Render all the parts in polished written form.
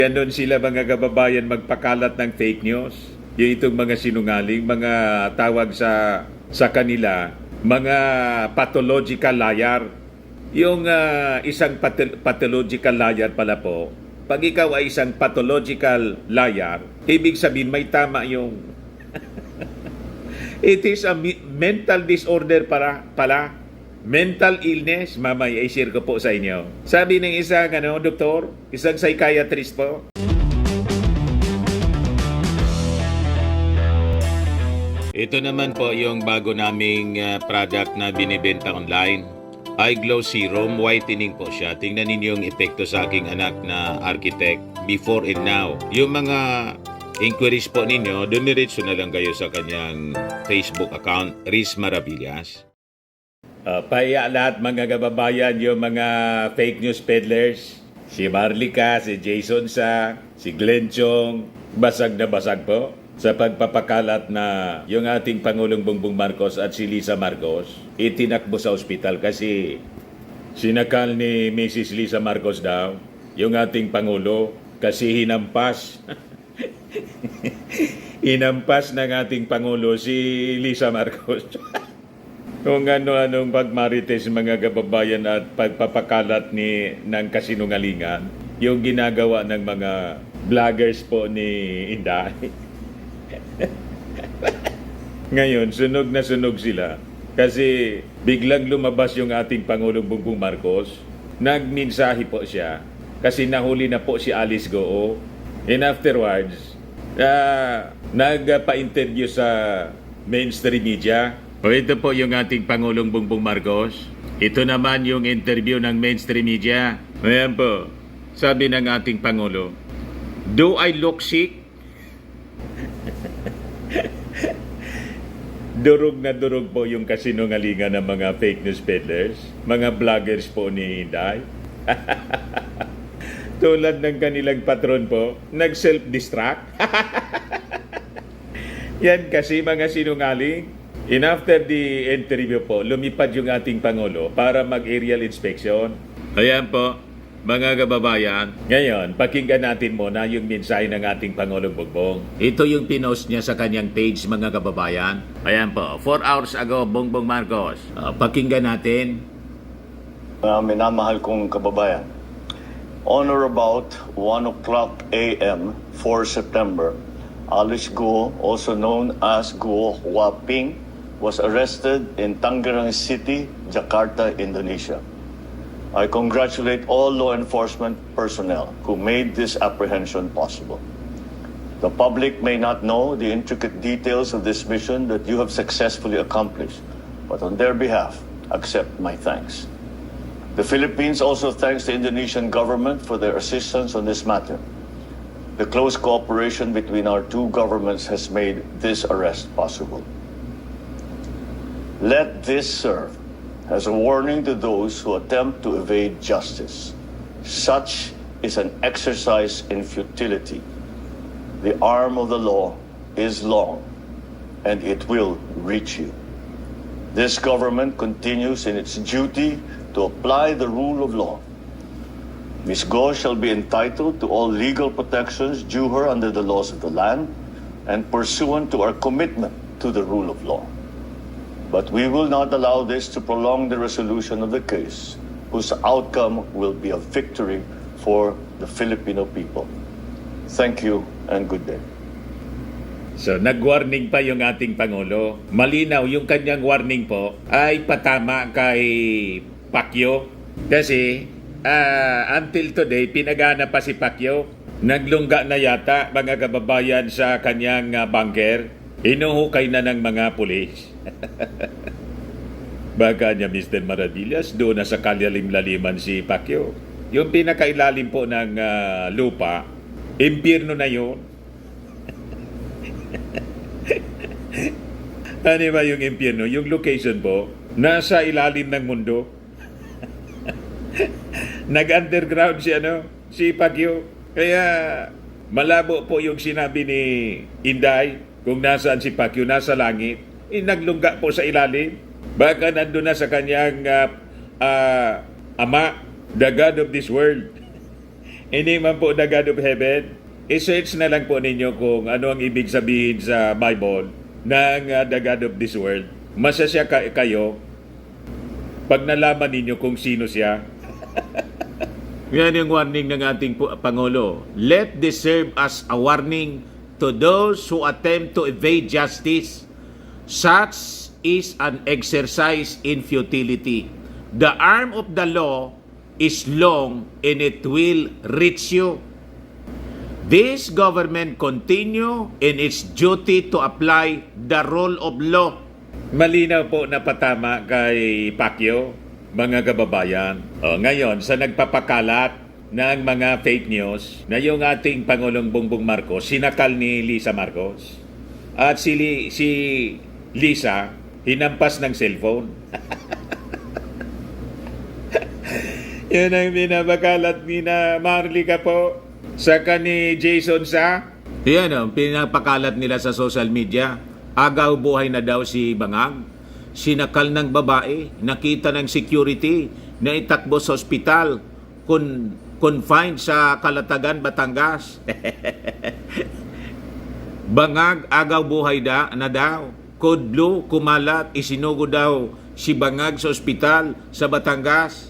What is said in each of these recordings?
Ganon sila mga kababayan magpakalat ng fake news. Yung itong mga sinungaling, mga tawag sa kanila, mga pathological liar. Yung isang pathological liar pala po, pag ikaw ay isang pathological liar, ibig sabihin may tama yung it is a mental disorder pala. Mental illness, mamay, i-share ko po sa inyo. Sabi ng isang doktor, isang psychiatrist po. Ito naman po yung bago naming product na binibenta online. Eye Glow Serum, whitening po siya. Tingnan ninyo yung epekto sa aking anak na architect before and now. Yung mga inquiries po ninyo, dumiretso na lang kayo sa kanyang Facebook account, Riz Maravillas. Paya lahat mga kababayan, yung mga fake news peddlers. Si Marlica, si Jason Sa, si Glenn Chong, basag na basag po sa pagpapakalat na yung ating Pangulong Bongbong Marcos at si Lisa Marcos itinakbo sa ospital kasi sinakal ni Mrs. Lisa Marcos daw yung ating Pangulo kasi hinampas. Hinampas ng ating Pangulo si Lisa Marcos. Kung ano-anong pagmarites mga kababayan at pagpapakalat ng kasinungalingan, yung ginagawa ng mga vloggers po ni Inday. Ngayon, sunog na sunog sila kasi biglang lumabas yung ating Pangulong Bongbong Marcos. Nagmensahe po siya kasi nahuli na po si Alice Goo. And afterwards, nagpa-interview sa mainstream media. O ito po yung ating Pangulong Bongbong Marcos. Ito naman yung interview ng mainstream media. Ayan po, sabi ng ating Pangulo, "Do I look sick?" Durog na durog po yung kasinungalingan ng mga fake news peddlers, mga vloggers po ni Inday. Tulad ng kanilang patron po, nag-self-destruct. Yan kasi mga sinungaling. And after the interview po, lumipad yung ating Pangulo para mag-aerial inspection. Ayan po, mga kababayan. Ngayon, pakinggan natin muna yung mensahe ng ating Pangulong Bongbong. Ito yung pinost niya sa kanyang page, mga kababayan. Ayan po, 4 hours ago, Bongbong Marcos. Pakinggan natin. Minamahal kong kababayan, on or about 1 o'clock a.m. 4 September, Alice Goo, also known as Goo Huaping, was arrested in Tangerang City, Jakarta, Indonesia. I congratulate all law enforcement personnel who made this apprehension possible. The public may not know the intricate details of this mission that you have successfully accomplished, but on their behalf, accept my thanks. The Philippines also thanks the Indonesian government for their assistance on this matter. The close cooperation between our two governments has made this arrest possible. Let this serve as a warning to those who attempt to evade justice. Such is an exercise in futility. The arm of the law is long, and it will reach you. This government continues in its duty to apply the rule of law. Ms. Go shall be entitled to all legal protections due her under the laws of the land and pursuant to our commitment to the rule of law. But we will not allow this to prolong the resolution of the case, whose outcome will be a victory for the Filipino people. Thank you and good day. So, nag-warning pa yung ating Pangulo. Malinaw yung kanyang warning po ay patama kay Pacquiao. Kasi, until today, pinagana pa si Pacquiao. Naglungga na yata, mga kababayan, sa kanyang bunker. Inuhukay na ng mga pulis. Baka niya, Mr. Maravillas, doon na sa kalalim-laliman si Pacquiao. Yung pinakailalim po ng lupa, impyerno na yun. Ano ba yung impyerno? Yung location po, nasa ilalim ng mundo. Nag-underground si Pacquiao. Kaya malabo po yung sinabi ni Inday, kung nasaan si Pacquiao, nasa langit. Naglungga po sa ilalim. Baka nandun na sa kanyang ama, the God of this world. Hindi man po the God of Heaven. I-search na lang po ninyo kung ano ang ibig sabihin sa Bible ng the God of this world. Masasya kayo pag nalaman ninyo kung sino siya. Yan yung warning ng ating Pangulo. Let this serve as a warning to those who attempt to evade justice. Such is an exercise in futility. The arm of the law is long and it will reach you. This government continue in its duty to apply the rule of law. Malinaw po na patama kay Pacquiao, mga kababayan. Ngayon, sa nagpapakalat ng mga fake news na yung ating Pangulong Bongbong Marcos, sinakal ni Lisa Marcos. At si Lisa, hinampas ng cellphone. Yan ang pinapakalat ni na Marlica po. Saka ni Jason sa. Yan ang pinapakalat nila sa social media. Agaw buhay na daw si Bangag. Sinakal ng babae, nakita ng security na itakbo sa ospital, confined sa Calatagan, Batangas. Bangag, agaw buhay na daw. Code blue, kumalat, isinugo daw si Bangag sa ospital sa Batangas.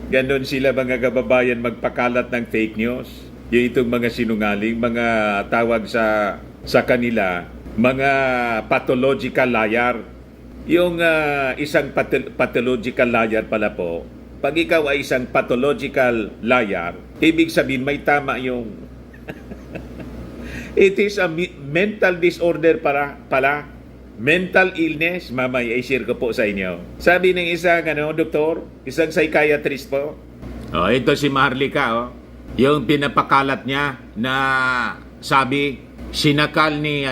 Ganon sila mga kababayan magpakalat ng fake news. Yung itong mga sinungaling, mga tawag sa kanila, mga pathological liar. Yung isang pathological liar pala po, pag ikaw ay isang pathological liar, ibig sabihin may tama yung it is a mental disorder pala. Mental illness, mamay, i-share ko po sa inyo. Sabi ng isang doktor, isang psychiatrist po. Ito si Maharlika, yung pinapakalat niya na sabi, sinakal ni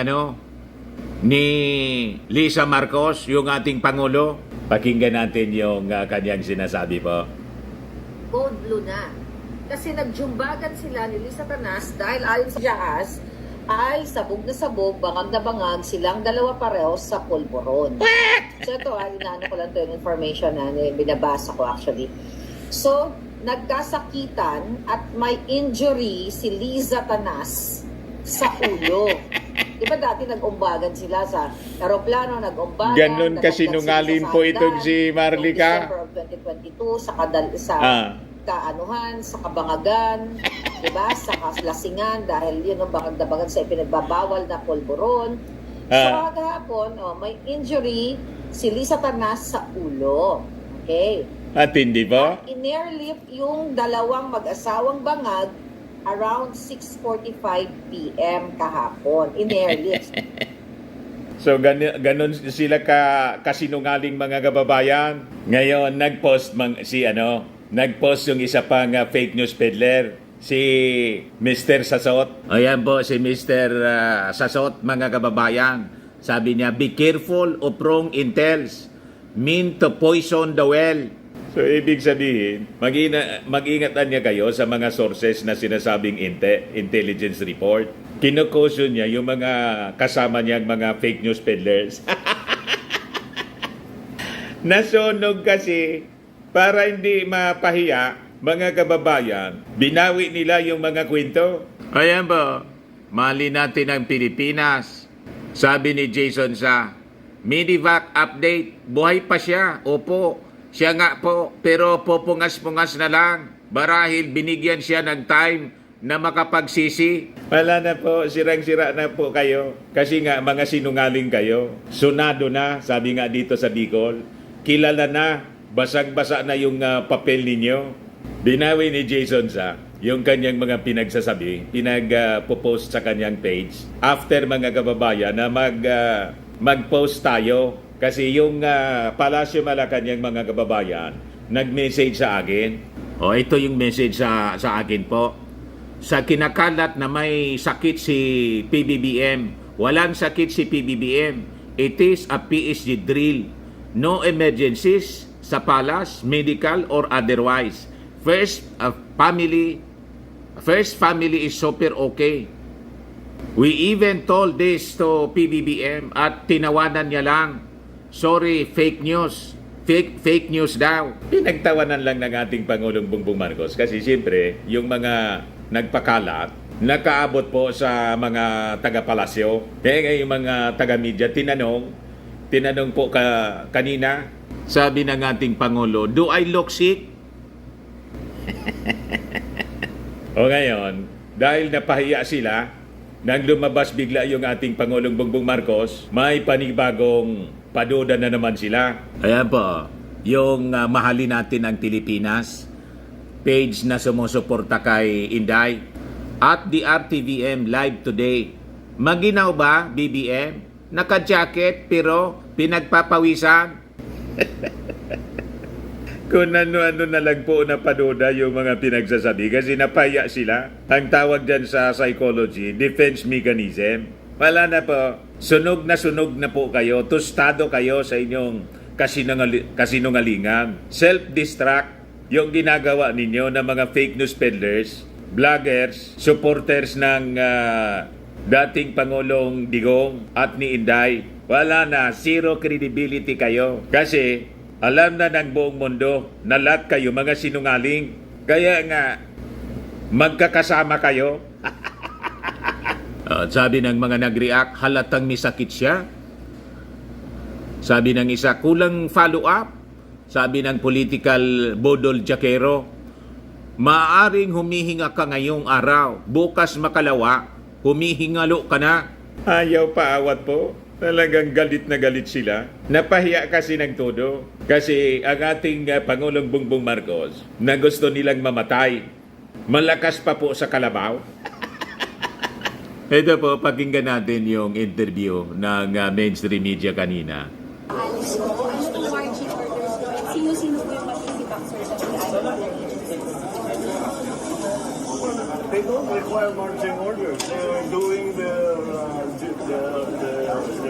Lisa Marcos, yung ating Pangulo. Pakinggan natin yung kanyang sinasabi po. Code blue na. Kasi nagjumbagan sila ni Lisa Tanas dahil ayon sa Jahas, ay sabog na sabog, bangag na bangag, silang dalawa pareho sa pulburon. So ito, inaano ko lang ito yung information na binabasa ko actually. So, nagkasakitan at may injury si Liza Tanas sa ulo. Di ba dati nag-umbagan sila sa aeroplano, nag-umbagan. Ganun kasinungaling po itong si Marlica. December of 2022 sa kaanuhan, sa kabangagan, diba? Sa kaslasingan dahil yun ang bangag sa ipinagbabawal na pulburon. So kahapon, may injury si Lisa Tanas sa ulo. Okay. At hindi ba? At in-airlift yung dalawang mag-asawang bangag around 6:45 p.m. kahapon. In-airlift. So ganun sila kasinungaling mga kababayan. Ngayon nagpost yung isa pang fake news peddler, si Mr. Sasot. Ayan po si Mr. Sasot mga kababayan. Sabi niya, be careful of wrong intels, mean to poison the well. So ibig sabihin, mag-ingatan niya kayo sa mga sources na sinasabing intelligence report. Kinukosyon niya yung mga kasama niyang mga fake news peddlers. Nasunog kasi. Para hindi mapahiya, mga kababayan, binawi nila yung mga kwento. Ayan ba, mali natin ang Pilipinas. Sabi ni Jason sa Medivac update, buhay pa siya. Opo, siya nga po, pero pupungas-pungas na lang. Barahil binigyan siya ng time na makapagsisi. Wala na po, sirang-sira na po kayo. Kasi nga, mga sinungaling kayo. Sunado na, sabi nga dito sa Bicol. Kilala na. Basag-basa na yung papel ninyo. Binawi ni Jason sa yung kanyang mga pinagsasabi, pinag-post sa kanyang page. After mga kababayan na mag-post tayo kasi yung Palasyo Malacanang mga kababayan nag-message sa akin. Ito yung message sa akin po. Sa kinakalat na may sakit si PBBM, walang sakit si PBBM. It is a PSG drill. No emergencies sa palas, medical or otherwise. First family is super okay. We even told this to PBBM at tinawanan niya lang. Sorry, fake news. Fake news daw. Pinagtawanan lang ng ating Pangulong Bongbong Marcos kasi siyempre yung mga nagpakalat, nakaabot po sa mga taga-palasyo. Kaya nga yung mga taga-media, tinanong po kanina, sabi ng ating Pangulo, do I look sick? O ngayon, dahil napahiya sila, nang lumabas bigla yung ating Pangulong Bongbong Marcos, may panibagong paduda na naman sila. Ayan po, yung mahalin natin ang Pilipinas, page na sumusuporta kay Inday, at the RTVM live today. Maginaw ba, BBM? Naka-jacket pero pinagpapawisan? Kung ano-ano na lang po na paduda yung mga pinagsasabi kasi napaya sila. Ang tawag dyan sa psychology, defense mechanism. Wala na po. Sunog na po kayo. Tostado kayo sa inyong kasinungalingan. Self-destruct yung ginagawa ninyo ng mga fake news peddlers, vloggers, supporters ng dating Pangulong Digong at ni Inday. Wala na. Zero credibility kayo. Kasi alam na ng buong mundo na lahat kayo mga sinungaling. Kaya nga, magkakasama kayo. At sabi ng mga nag-react, halatang may sakit siya. Sabi ng isa, kulang follow-up. Sabi ng political bodol jakero, maaring humihinga ka ngayong araw. Bukas makalawa, humihingalo ka na. Ayaw paawat po. Talagang galit na galit sila. Napahiya kasi ng todo. Kasi ang ating Pangulong Bongbong Marcos na gusto nilang mamatay. Malakas pa po sa kalabaw. Ito po, pakinggan natin yung interview ng mainstream media kanina. Alice ko, ano po marching orders ko? Sino-sino po yung matitibak, sir, sa PI? They don't require marching orders. They're doing they're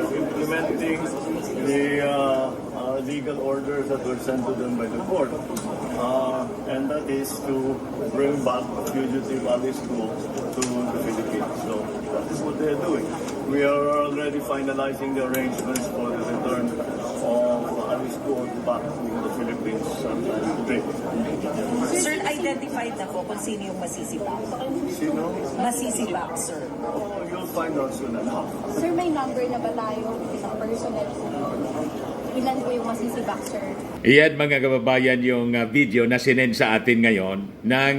implementing the legal orders that were sent to them by the court. And that is to bring back fugitive Alice Go to the Philippines. So that is what they're doing. We are already finalizing the arrangements for the return of Alice Go back to the Philippines today. Sir, identified na po kung sino yung masisibak. Sino? Masisibak, sir. Oh, you'll find out soon enough. Sir, may number na ba tayo? Isang personnel po. Ilan po yung masisibak, sir? Iyan mga kababayan yung video na sinend sa atin ngayon ng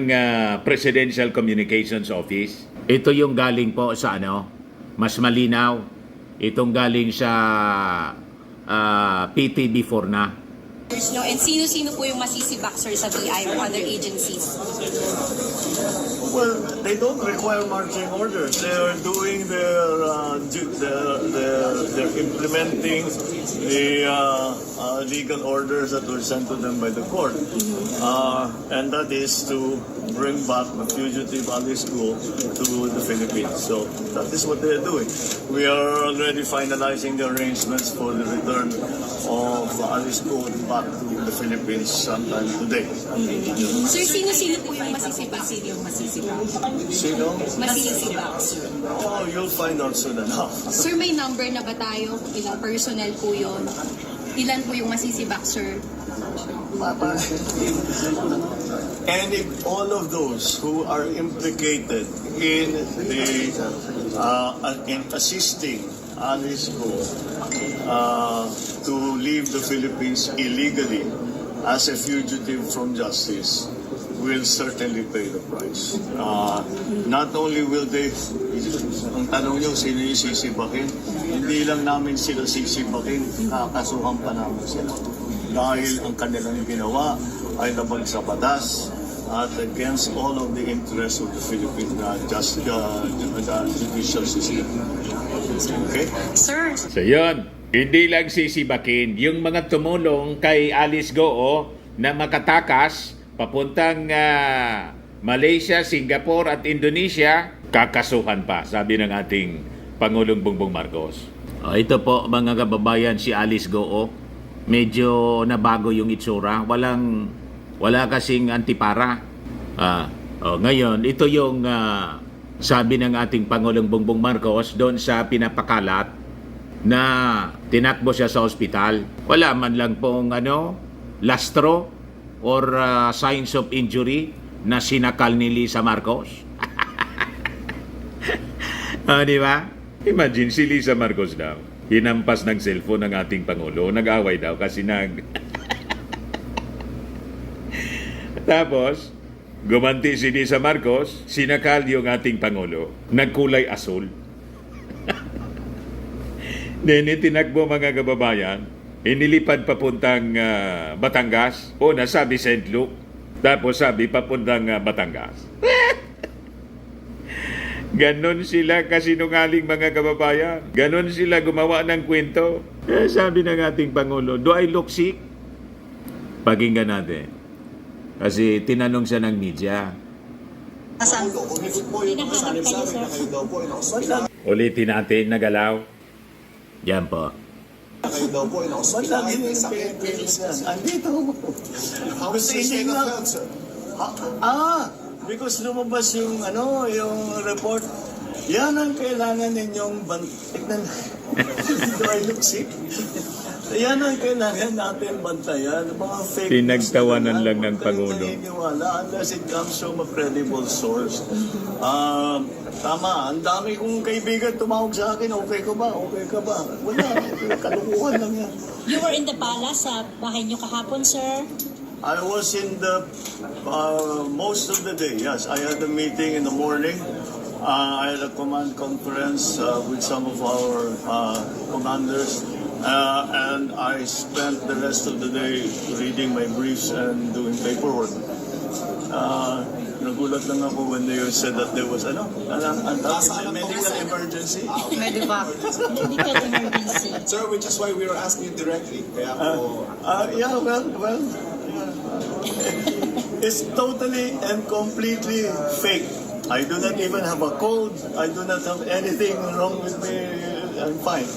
Presidential Communications Office. Ito yung galing po sa mas malinaw. Itong galing sa PTB4 na. No, and sino-sino po yung masisibak, sir, sa BI or other agencies? Well, they don't require marching orders. They're doing they're implementing the legal orders that were sent to them by the court, and that is to bring back the fugitive Alice Go to the Philippines. So that is what they're doing. We are already finalizing the arrangements for the return of Alice Go back to the Philippines sometime today. Sir, sino-sino po yung masisibak? Sino yung masisibak? Sino? Masisibak, sir. Oh, you'll find out soon enough. Sir, may number na ba tayo? Ilang personnel po yun? Ilan po yung masisibak, sir? And if all of those who are implicated in the in assisting Alice Go to leave the Philippines illegally as a fugitive from justice will certainly pay the price. Not only will they, ang tanong nyo, sino yung sisibakin? Hindi lang namin sila sisibakin, kakasuhan pa namin sila. Dahil ang kanilang ginawa ay labag sa batas at against all of the interests of the Philippine judicial system. Okay? Sir, So yun, hindi lang sisibakin yung mga tumulong kay Alice Go na makatakas papuntang Malaysia, Singapore at Indonesia, kakasuhan pa, sabi ng ating Pangulong Bongbong Marcos. Ito po mga kababayan, si Alice Go, medyo nabago yung itsura. Wala kasing antipara. Ngayon, ito yung sabi ng ating Pangulong Bongbong Marcos doon sa pinapakalat na tinakbo siya sa ospital. Wala man lang pong lastro or signs of injury na sinakal ni Lisa Marcos. Di ba? Imagine si Lisa Marcos daw. Hinampas ng cellphone ng ating Pangulo. Nag-away daw kasi Tapos, gumanti si Lisa Marcos, sinakal yung ating Pangulo. Nagkulay asul. Then itinakbo mga kababayan, inilipad papuntang Batangas. Una sabi St. Luke, tapos sabi papuntang Batangas. Ganon sila kasinungaling mga kababayan. Ganon sila gumawa ng kwento. Sabi ng ating Pangulo, do I look sick? Pakinggan natin. Kasi tinanong siya ng media. Hinahanap kayo, sir. Ulitin natin na galaw. Yan po. Kayo daw po, Ba't lagi mo yung Pilipinas yan? Andito mo. How is the state of health, sir? Because lumabas yung yung report. Yan ang kailangan ninyong bantayan. Do I look sick? Yan ang kailangan natin bantayan. Mga fake Pinagtawanan news lang ng huwag Pangulo. kayong naniniwala unless it comes from a credible source. Tama, ang dami kong kaibigan tumawag sa akin, okay ka ba? Okay ka ba? Wala, kalukuhan lang yan. You were in the palace sa bahay niyo kahapon, sir. I was in the most of the day. Yes, I had a meeting in the morning. I had a command conference with some of our commanders, and I spent the rest of the day reading my briefs and doing paperwork. Nagulat lang ako when they said that there was medical emergency. Medical emergency. Sir, which is why we were asking you directly. Kaya po, Yeah, well, it's totally and completely fake. I do not even have a cold. I do not have anything wrong with me. I'm fine.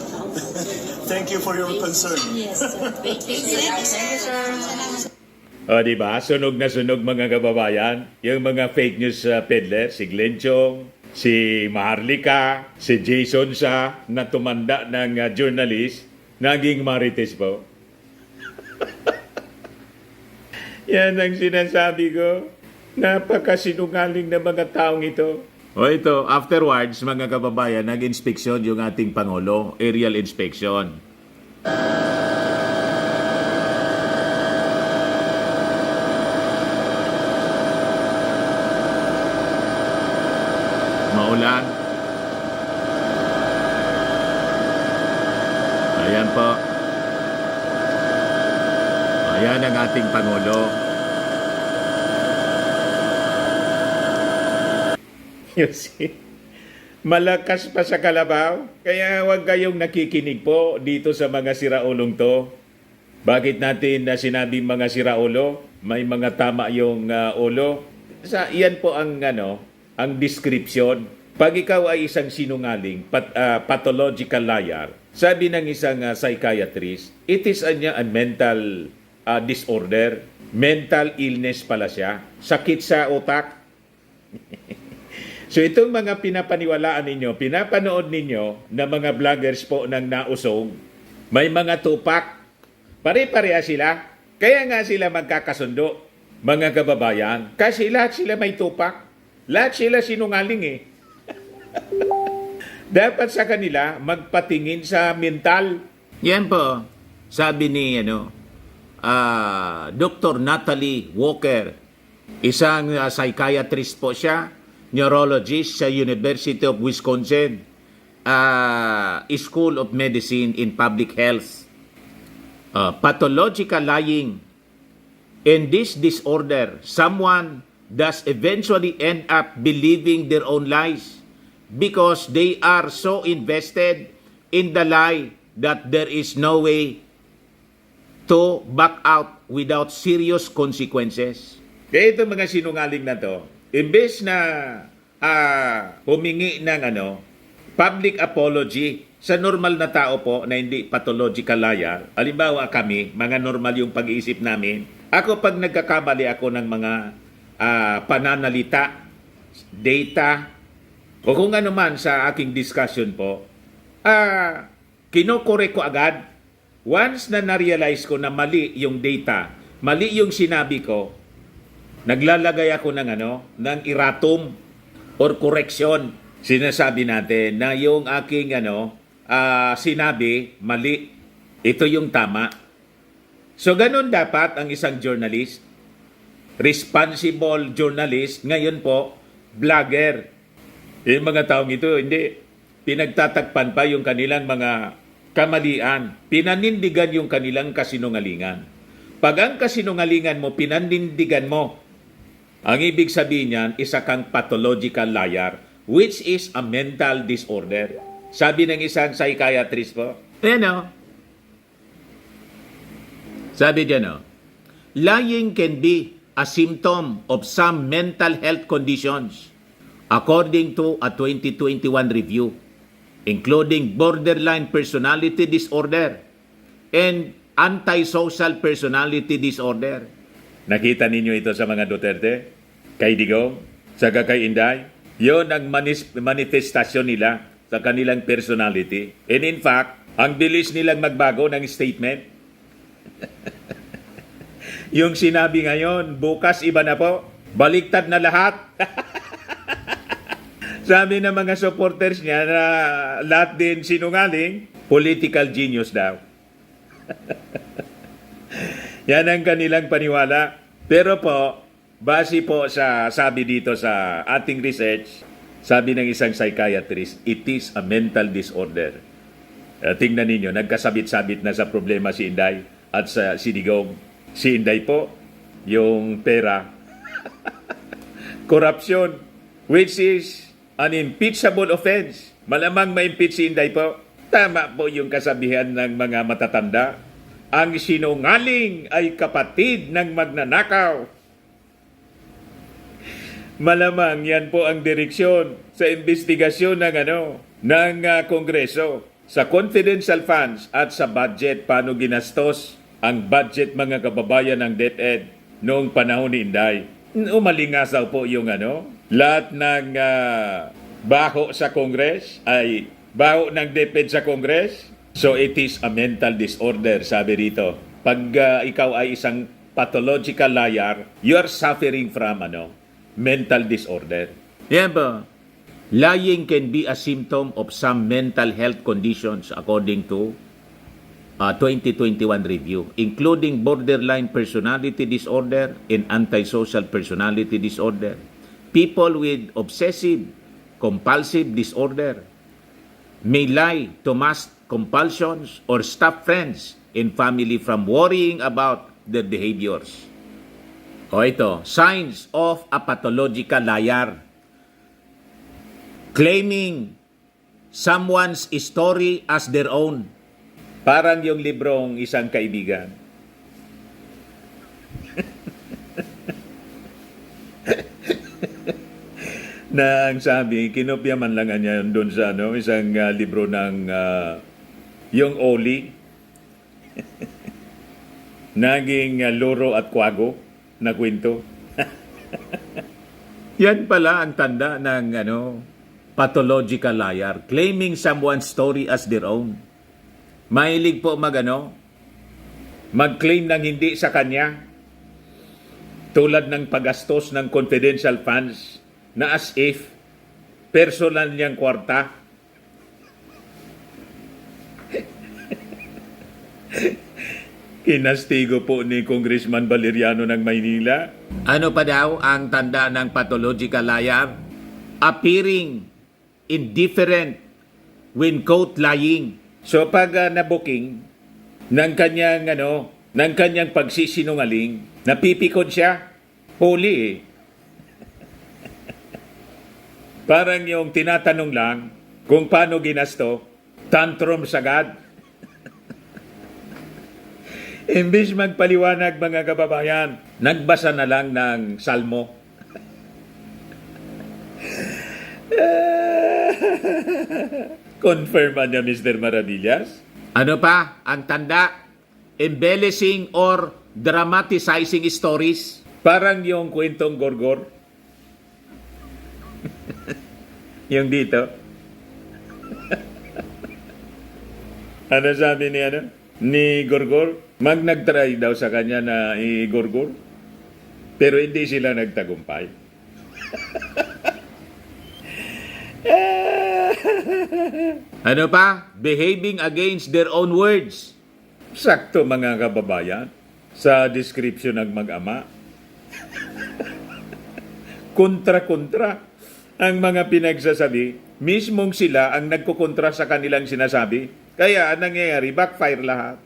Thank you for your concern. Yes, sir. Thank you, sir. O, di ba? Sunog na sunog mga kababayan. Yung mga fake news peddler, si Glenn Chong, si Maharlika, si Jason Sa, na tumanda ng journalist, naging marites po. Yan ang sinasabi ko. Napakasinungaling na mga taong ito. O ito, afterwards, mga kababayan, nag-inspeksyon yung ating Pangulo, aerial inspection. Maulan. Ayan po. Ayan ang ating Pangulo. You see? Malakas pa sa kalabaw. Kaya huwag kayong nakikinig po dito sa mga siraulong to. Bakit natin na sinabing mga siraulo? May mga tama yung ulo. Iyan po ang ang description. Pag ikaw ay isang sinungaling, pathological liar, sabi ng isang psychiatrist, it is a mental disorder. Mental illness pala siya. Sakit sa utak. So itong mga pinapaniwalaan ninyo, pinapanood ninyo na mga vloggers po ng nausog, may mga tupak. Pare-pareha sila. Kaya nga sila magkakasundo, mga kababayan. Kasi lahat sila may tupak. Lahat sila sinungaling eh. Dapat sa kanila magpatingin sa mental. Yan po. Sabi ni Dr. Natalie Walker, isang psychiatrist po siya, neurologist sa University of Wisconsin, School of Medicine in Public Health. Pathological lying. In this disorder, someone does eventually end up believing their own lies because they are so invested in the lie that there is no way to back out without serious consequences. Kaya itong mga sinungaling na to, imbes na humingi ng public apology sa normal na tao po na hindi pathological liar, halimbawa kami, mga normal yung pag-iisip namin, ako pag nagkakamali ako ng mga pananalita, data, o kung ano man sa aking discussion po, kinokorek ko agad. Once na na-realize ko na mali yung data, mali yung sinabi ko, naglalagay ako ng ng erratum or correction. sinasabi natin na yung aking sinabi, mali. Ito yung tama. So, ganun dapat ang isang journalist. Responsible journalist, ngayon po, vlogger. Yung mga taong ito, hindi. Pinagtatakpan pa yung kanilang mga kamalian. Pinanindigan yung kanilang kasinungalingan. Pag ang kasinungalingan mo, pinanindigan mo, ang ibig sabihin niyan, isa kang pathological liar, which is a mental disorder. Sabi ng isang psychiatrist po, sabi dyan, lying can be a symptom of some mental health conditions according to a 2021 review, including borderline personality disorder and antisocial personality disorder. Nakita ninyo ito sa mga Duterte, kay Digong, saka kay Inday. Yun ang manifestasyon nila sa kanilang personality. And in fact, ang bilis nilang magbago ng statement. Yung sinabi ngayon, bukas iba na po. Baliktad na lahat. Sabi ng mga supporters niya na lahat din sinungaling, political genius daw. Yan ang kanilang paniwala. Pero po, base po sa sabi dito sa ating research, sabi ng isang psychiatrist, it is a mental disorder. Tingnan ninyo, nagkasabit-sabit na sa problema si Inday at sa si Digong. Si Inday po, yung pera. Corruption, which is an impeachable offense. Malamang ma-impeach si Inday po. Tama po yung kasabihan ng mga matatanda. Ang sinungaling ay kapatid ng magnanakaw. Malamang yan po ang direksyon sa investigasyon ng Kongreso sa confidential funds at sa budget, paano ginastos ang budget mga kababayan ng DepEd noong panahon ni Inday. Umalingasaw po yung lahat ng baho sa Kongres ay baho ng DepEd sa Kongres. So it is a mental disorder, sabi rito. Pag ikaw ay isang pathological liar, you are suffering from mental disorder. Yan ba? Lying can be a symptom of some mental health conditions according to 2021 review, including borderline personality disorder and antisocial personality disorder. People with obsessive compulsive disorder may lie to mask compulsions or stop friends and family from worrying about their behaviors. O ito, signs of a pathological liar. Claiming someone's story as their own. Parang yung librong isang kaibigan. Na ang sabi, kinopya man lang niya doon sa isang libro ng yung Oli. Naging loro at kwago na kwento. Yan pala ang tanda ng pathological liar, claiming someone's story as their own. Mahilig po mag-claim ng hindi sa kanya, tulad ng paggastos ng confidential funds na as if personal niyang kwarta. Kinastigo po ni Congressman Valeriano ng Maynila. Ano pa daw ang tanda ng pathological liar? Appearing indifferent when caught lying. So pag nabuking ng kanyang pagsisinungaling, napipikon siya, huli Parang yung tinatanong lang kung paano ginasto, tantrum sagad. Imbis magpaliwanag mga kababayan, nagbasa na lang ng salmo. Confirm niya Mr. Maravillas. Ano pa ang tanda? Embellishing or dramatizing stories. Parang yung kwentong Gorgor. Yung dito. Ano sabi ni Gorgor? Nagtry daw sa kanya na i-Gorgor. Pero hindi sila nagtagumpay. Ano pa? Behaving against their own words. Sakto mga kababayan sa description ng mag-ama. Kontra-kontra ang mga pinagsasabi. Mismong sila ang nagkukontra sa kanilang sinasabi. Kaya ang nangyayari, backfire lahat.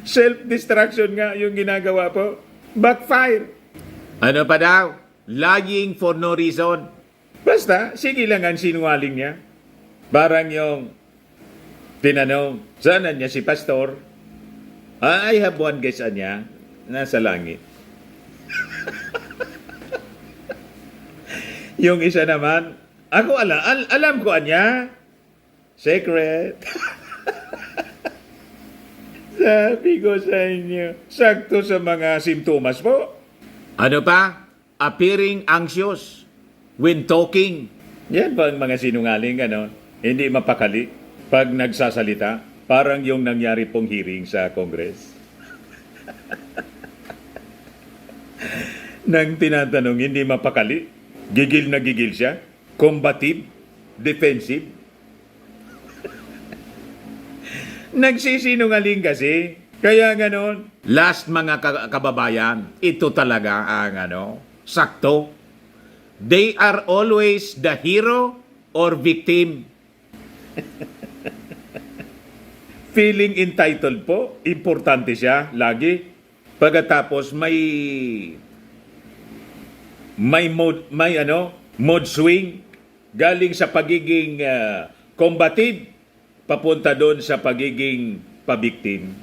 Self-destruction nga yung ginagawa po. Backfire. Ano pa daw? Lying for no reason. Basta, sige lang ang sinungaling niya. Parang yung tinanong, saan niya si pastor? I have one guess niya, nasa langit. Yung isa naman, ako alam ko niya. Secret. Sabi ko sa inyo, sakto sa mga simptomas po. Ano pa? Appearing anxious when talking. Yan pa ang mga sinungaling, ano? Hindi mapakali pag nagsasalita. Parang yung nangyari pong hearing sa Congress. Nang tinatanong, hindi mapakali. Gigil na gigil siya. Combative. Defensive. Nagsisinungaling kasi. Kaya ganon. Last mga kababayan, ito talaga ang sakto. They are always the hero or victim. Feeling entitled po, importante siya lagi. Pagkatapos may mood swing galing sa pagiging combative papunta doon sa pagiging pabiktim.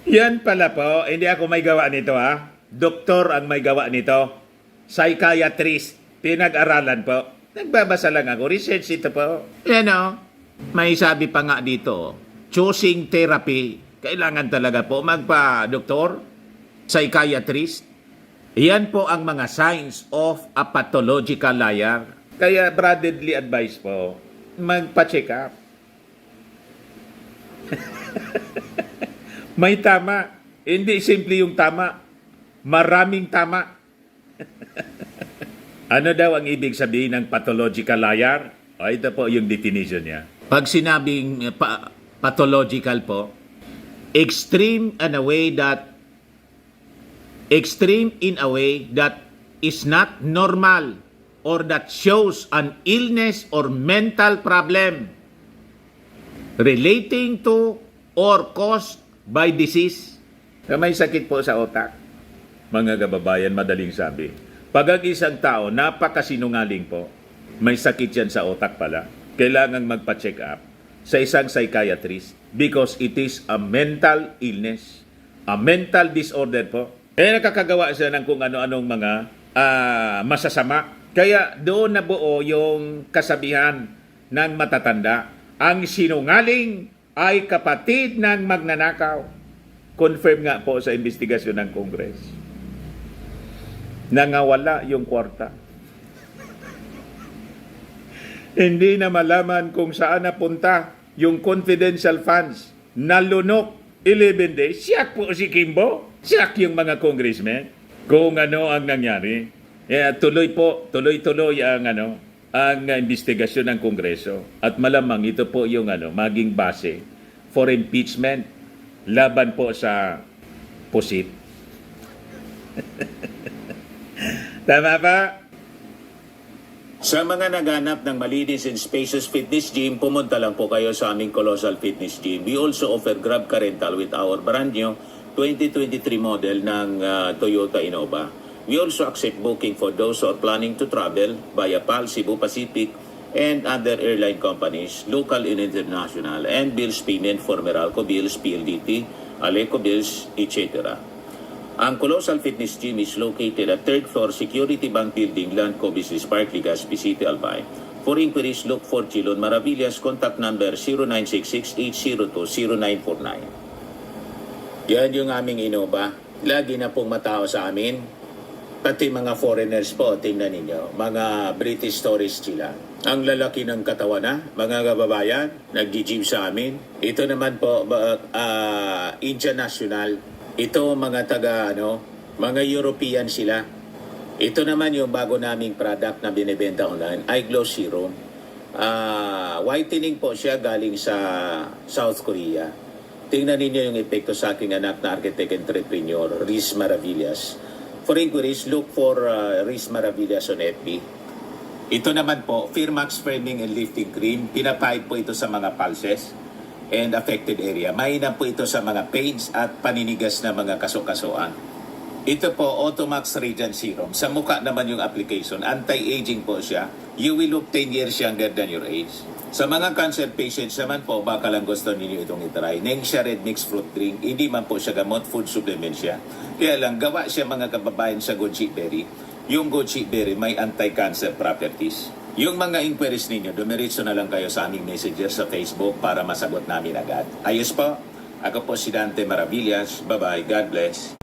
Yan pala po, hindi ako may gawa nito ha. Doktor ang may gawa nito. Psychiatrist, pinag-aralan po. Nagbabasa lang ako, research ito po. Yan o, may sabi pa nga dito, choosing therapy. Kailangan talaga po magpa-doktor, psychiatrist. Yan po ang mga signs of a pathological liar. Kaya brotherly advice po, magpa-check up. May tama. Hindi simple yung tama. Maraming tama. Ano daw ang ibig sabihin ng pathological liar? O, ito po yung definition niya. Pag sinabing pathological po, extreme in a way that is not normal or that shows an illness or mental problem relating to or caused by disease. May sakit po sa otak. Mga kababayan, madaling sabi. Pag ang isang tao, napakasinungaling po, may sakit yan sa otak pala. Kailangang magpa-check up sa isang psychiatrist because it is a mental illness. A mental disorder po. Nakakagawa siya ng kung ano-anong mga masasama. Kaya doon nabuo yung kasabihan ng matatanda. Ang sinungaling ay kapatid ng magnanakaw. Confirm nga po sa investigasyon ng Congress. Nangawala yung kwarta. Hindi na malaman kung saan napunta yung confidential funds. Nalunok 11 days. Siyak po si Kimbo. Siyak yung mga congressmen. Kung ano ang nangyari. Tuloy-tuloy ang investigasyon ng Kongreso. At malamang ito po yung maging base for impeachment laban po sa pusit. Tama ba? Sa mga naghanap ng malinis and spacious fitness gym, pumunta lang po kayo sa aming Colossal Fitness Gym. We also offer Grab Car Rental with our brand new 2023 model ng Toyota Innova. We also accept booking for those who are planning to travel via PAL, Cebu Pacific, and other airline companies, local and international, and bills payment for Meralco Bills, PLDT, Aleco Bills, etc. Ang Colossal Fitness Gym is located at 3rd floor Security Bank Building, Landco Business Park, Legazpi City, Albay. For inquiries, look for Chilon Maravillas. Contact number 0966-802-0949. Yan yung aming Innova. Lagi na pong matao sa amin. Pati mga foreigners po, tingnan ninyo, mga British tourist sila. Ang lalaki ng katawan na, mga kababayan, nag-gym sa amin. Ito naman po, Indian National. Ito mga mga European sila. Ito naman yung bago naming product na binibenta online, iGlow Serum. Whitening po siya galing sa South Korea. Tingnan ninyo yung epekto sa aking anak na architect entrepreneur, Riz Maravillas. For inquiries, look for Riz Maravillas on FB. Ito naman po, Firmax Framing and Lifting Cream. Pinapahid po ito sa mga pulses and affected area. Mainam po ito sa mga pains at paninigas na mga kaso-kasuan. Ito po, Automax Radiant Serum. Sa mukha naman yung application. Anti-aging po siya. You will look 10 years younger than your age. Sa mga cancer patients naman po, baka lang gusto ninyo itong itry. Nengxia Red Mixed Fruit Drink. Hindi man po siya gamot, food supplement siya. Kaya lang, gawa siya mga kababayan sa goji berry. Yung goji berry may anti-cancer properties. Yung mga inquiries ninyo, dumiritso na lang kayo sa aming messenger sa Facebook para masagot namin agad. Ayos po. Ako po si Dante Maravillas. Bye-bye. God bless.